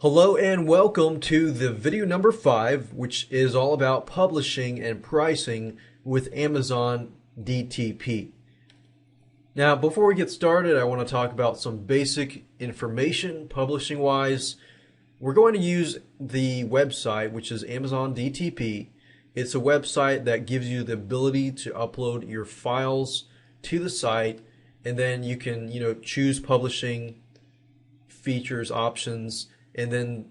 Hello and welcome to the video number 5, which is all about publishing and pricing with Amazon DTP. Now, before we get started, I want to talk about some basic information publishing wise. We're going to use the website, which is Amazon DTP. It's a website that gives you the ability to upload your files to the site, and then you can, choose publishing features, options, and then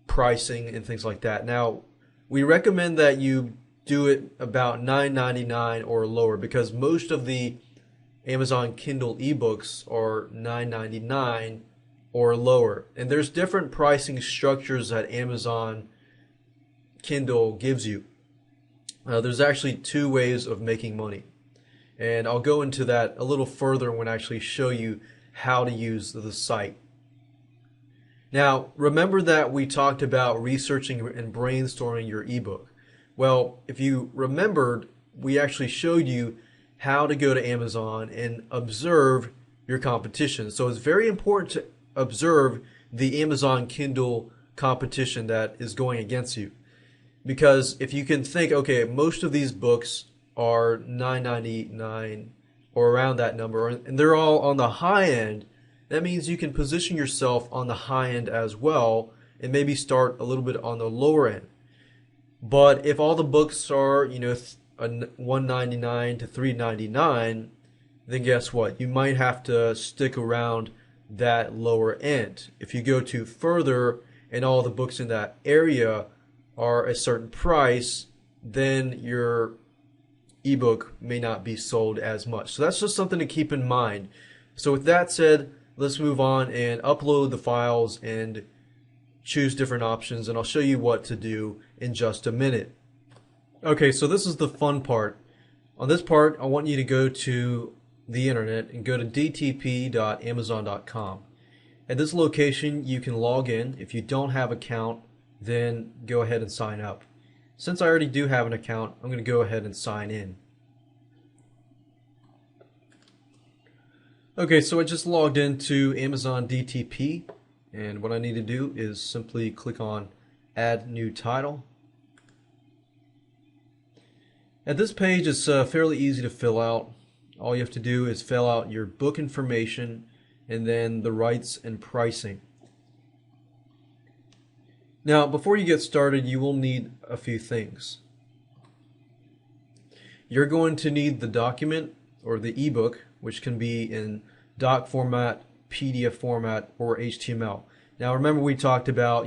pricing and things like that. Now, we recommend that you do it about $9.99 or lower because most of the Amazon Kindle ebooks are $9.99 or lower. And there's different pricing structures that Amazon Kindle gives you. There's actually two ways of making money. And I'll go into that a little further when I actually show you how to use the site. Now, remember that we talked about researching and brainstorming your ebook. Well, if you remembered, we actually showed you how to go to Amazon and observe your competition. So it's very important to observe the Amazon Kindle competition that is going against you. Because if you can think, okay, most of these books are $9.99 or around that number, and they're all on the high end, that means you can position yourself on the high end as well and maybe start a little bit on the lower end. But if all the books are, $1.99 to $3.99, then guess what? You might have to stick around that lower end. If you go too further and all the books in that area are a certain price, then your ebook may not be sold as much. So that's just something to keep in mind. So with that said, let's move on and upload the files and choose different options, and I'll show you what to do in just a minute. Okay, so this is the fun part. On this part, I want you to go to the internet and go to dtp.amazon.com. At this location, you can log in. If you don't have an account, then go ahead and sign up. Since I already do have an account, I'm going to go ahead and sign in. Okay, so I just logged into Amazon DTP, and what I need to do is simply click on Add New Title. At this page, it's fairly easy to fill out. All you have to do is fill out your book information and then the rights and pricing. Now, before you get started, you will need a few things. You're going to need the document or the ebook, which can be in doc format, PDF format, or HTML. Now remember we talked about,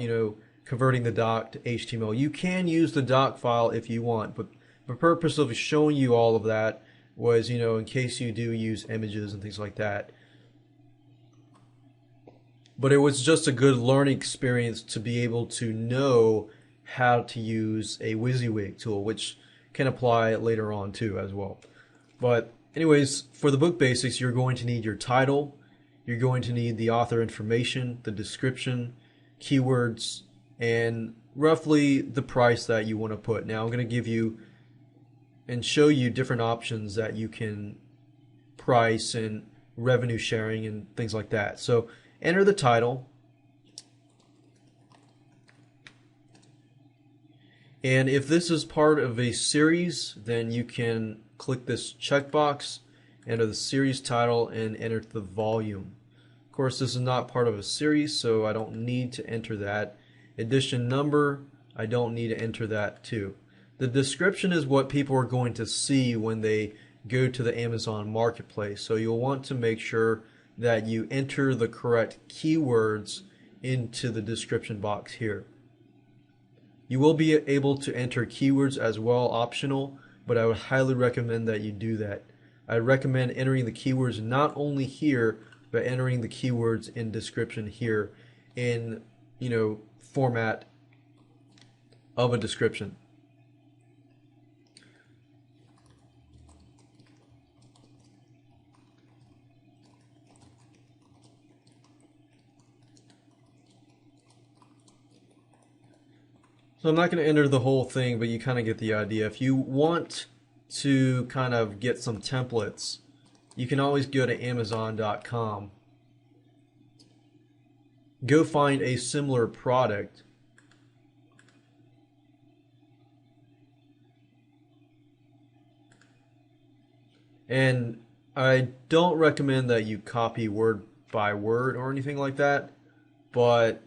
converting the doc to HTML. You can use the doc file if you want, but the purpose of showing you all of that was, in case you do use images and things like that. But it was just a good learning experience to be able to know how to use a WYSIWYG tool, which can apply later on too as well. But anyways, for the book basics, you're going to need your title, you're going to need the author information, the description, keywords, and roughly the price that you want to put. Now I'm going to give you and show you different options that you can price and revenue sharing and things like that. So enter the title. And if this is part of a series, then you can click this checkbox, enter the series title, and enter the volume. Of course, this is not part of a series, so I don't need to enter that. Edition number, I don't need to enter that too. The description is what people are going to see when they go to the Amazon Marketplace, so you'll want to make sure that you enter the correct keywords into the description box here. You will be able to enter keywords as well, optional, but I would highly recommend that you do that. I recommend entering the keywords not only here, but entering the keywords in description here in, format of a description. So I'm not going to enter the whole thing, but you kind of get the idea. If you want to kind of get some templates, you can always go to Amazon.com go find a similar product and I don't recommend that you copy word by word or anything like that, but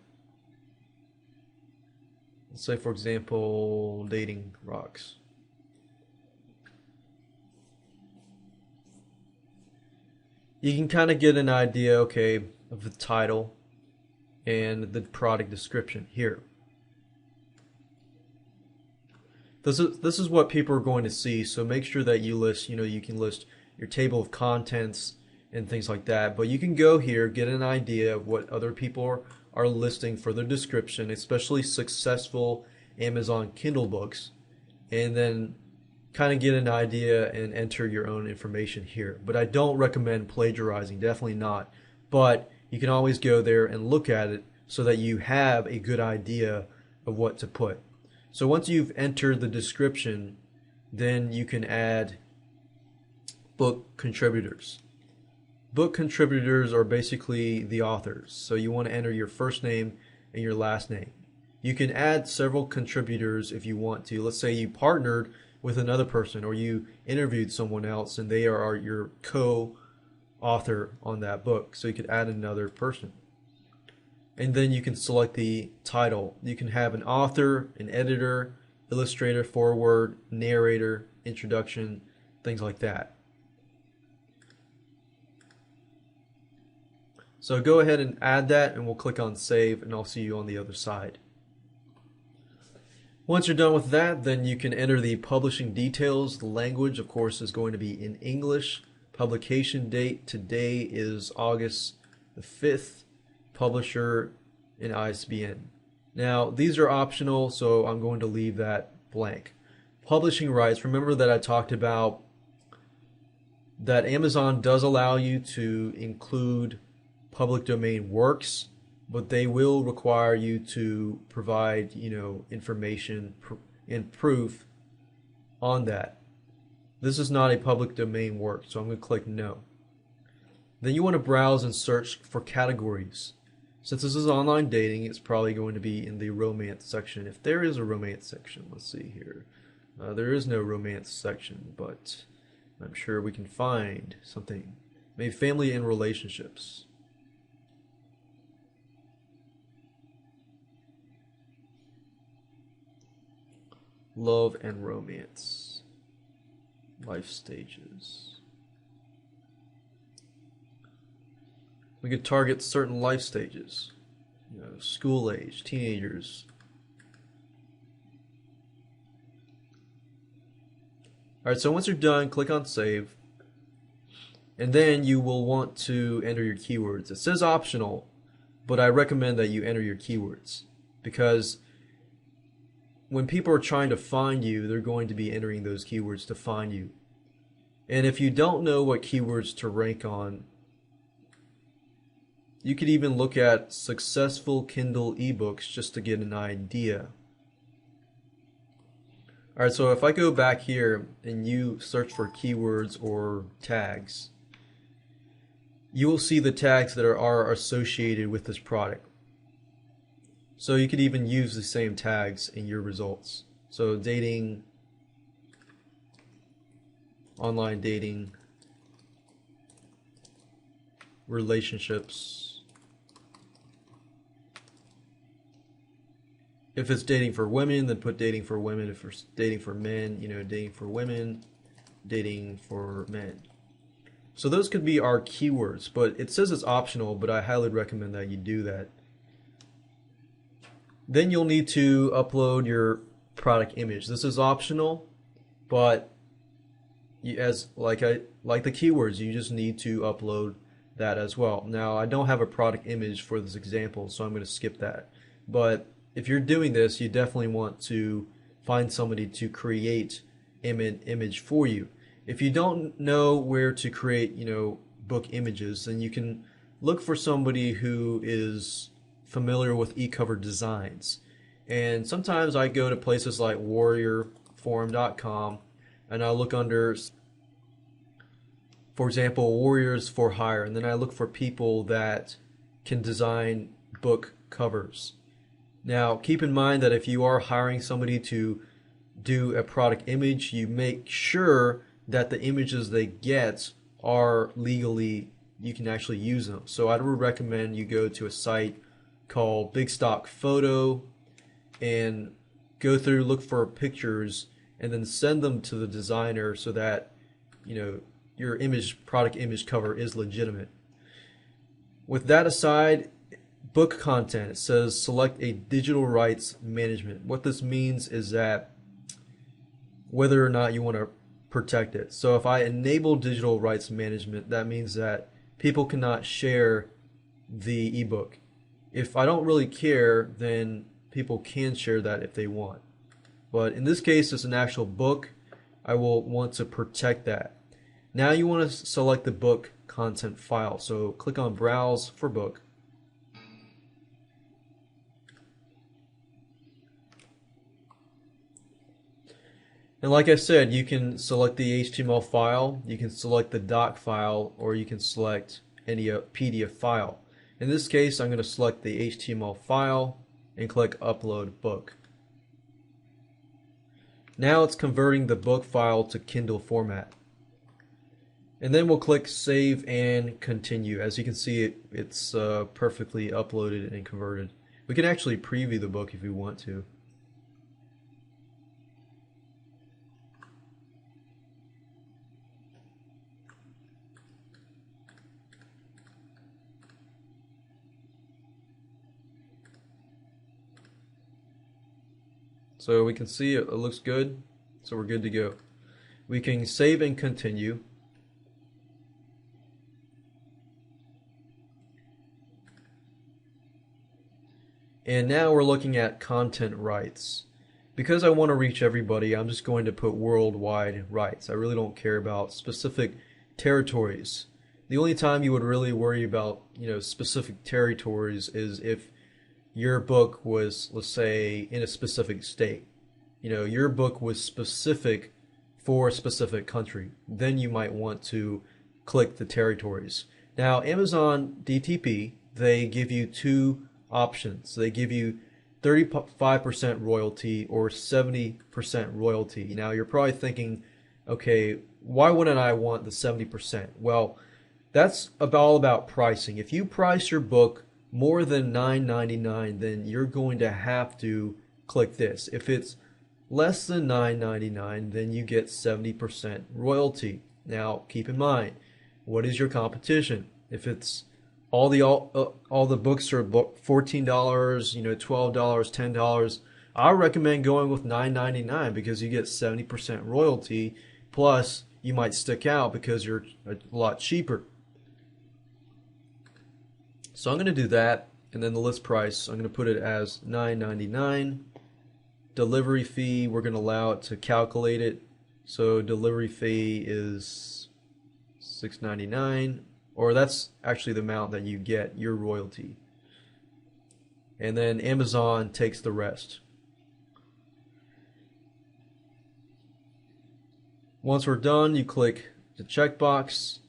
let's say for example dating rocks. You can kind of get an idea, okay, of the title and the product description here. This is what people are going to see, so make sure that you list, you can list your table of contents and things like that, but you can go here, get an idea of what other people are listing for their description, especially successful Amazon Kindle books, and then kind of get an idea and enter your own information here. But I don't recommend plagiarizing, definitely not. But you can always go there and look at it so that you have a good idea of what to put. So once you've entered the description, then you can add book contributors. Book contributors are basically the authors. So you want to enter your first name and your last name. You can add several contributors if you want to. Let's say you partnered with another person or you interviewed someone else and they are your co-author on that book. So you could add another person. And then you can select the title. You can have an author, an editor, illustrator, foreword, narrator, introduction, things like that. So go ahead and add that and we'll click on save and I'll see you on the other side. Once you're done with that, then you can enter the publishing details. The language, of course, is going to be in English. Publication date today is August the 5th. Publisher and ISBN. Now, these are optional, so I'm going to leave that blank. Publishing rights, remember that I talked about that Amazon does allow you to include public domain works, but they will require you to provide, information and proof on that. This is not a public domain work, so I'm going to click no. Then you want to browse and search for categories. Since this is online dating, it's probably going to be in the romance section. If there is a romance section, let's see here. There is no romance section, but I'm sure we can find something. Maybe family and relationships. Love and romance. Life stages. We could target certain life stages. School age, teenagers. Alright, so once you're done, click on save. And then you will want to enter your keywords. It says optional, but I recommend that you enter your keywords because when people are trying to find you, they're going to be entering those keywords to find you. And if you don't know what keywords to rank on, you could even look at successful Kindle ebooks just to get an idea. Alright, so if I go back here and you search for keywords or tags, you will see the tags that are associated with this product. So you could even use the same tags in your results. So dating, online dating, relationships. If it's dating for women, then put dating for women. If it's dating for men, dating for women, dating for men. So those could be our keywords, but it says it's optional, but I highly recommend that you do that. Then you'll need to upload your product image. This is optional, but like the keywords, you just need to upload that as well. Now, I don't have a product image for this example, so I'm going to skip that. But if you're doing this, you definitely want to find somebody to create an image for you. If you don't know where to create, book images, then you can look for somebody who is familiar with e-cover designs. And sometimes I go to places like warriorforum.com and I look under, for example, Warriors for Hire, and then I look for people that can design book covers. Now, keep in mind that if you are hiring somebody to do a product image, you make sure that the images they get are legally, you can actually use them. So I would recommend you go to a site called Big Stock Photo and go through, look for pictures, and then send them to the designer so that your product image cover is legitimate. With that aside, book content, it says select a digital rights management. What this means is that whether or not you want to protect it. So if I enable digital rights management, that means that people cannot share the ebook. If I don't really care, then people can share that if they want. But in this case, it's an actual book. I will want to protect that. Now you want to select the book content file. So click on Browse for Book. And like I said, you can select the HTML file, you can select the doc file, or you can select any PDF file. In this case, I'm going to select the HTML file and click Upload Book. Now it's converting the book file to Kindle format. And then we'll click Save and Continue. As you can see, it's perfectly uploaded and converted. We can actually preview the book if we want to. So we can see it looks good, so we're good to go. We can save and continue. And now we're looking at content rights. Because I want to reach everybody, I'm just going to put worldwide rights. I really don't care about specific territories. The only time you would really worry about, specific territories is if your book was, let's say, in a specific state. Your book was specific for a specific country. Then you might want to click the territories. Now, Amazon DTP, they give you two options. They give you 35% royalty or 70% royalty. Now, you're probably thinking, okay, why wouldn't I want the 70%? Well, that's all about pricing. If you price your book more than $9.99, then you're going to have to click this. If it's less than $9.99, then you get 70% royalty. Now, keep in mind, what is your competition? If it's all the books are $14, $12, $10, I recommend going with $9.99 because you get 70% royalty, plus you might stick out because you're a lot cheaper. So I'm going to do that, and then the list price, I'm going to put it as $9.99. Delivery fee, we're going to allow it to calculate it. So delivery fee is $6.99, or that's actually the amount that you get, your royalty. And then Amazon takes the rest. Once we're done, you click the checkbox,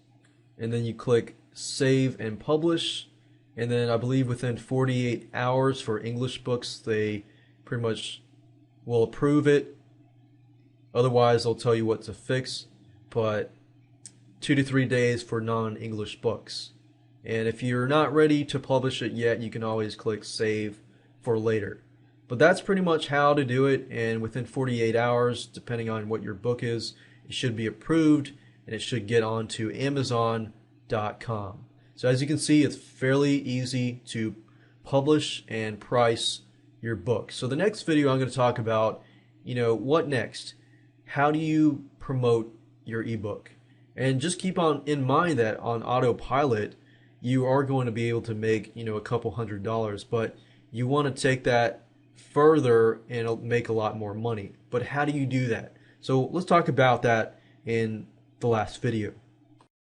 and then you click Save and Publish. And then I believe within 48 hours for English books, they pretty much will approve it. Otherwise, they'll tell you what to fix. But 2 to 3 days for non-English books. And if you're not ready to publish it yet, you can always click Save for later. But that's pretty much how to do it. And within 48 hours, depending on what your book is, it should be approved and it should get onto Amazon.com. So as you can see, it's fairly easy to publish and price your book. So the next video I'm going to talk about, what next? How do you promote your ebook? And just keep in mind that on autopilot, you are going to be able to make, a couple $100, but you want to take that further and make a lot more money. But how do you do that? So let's talk about that in the last video.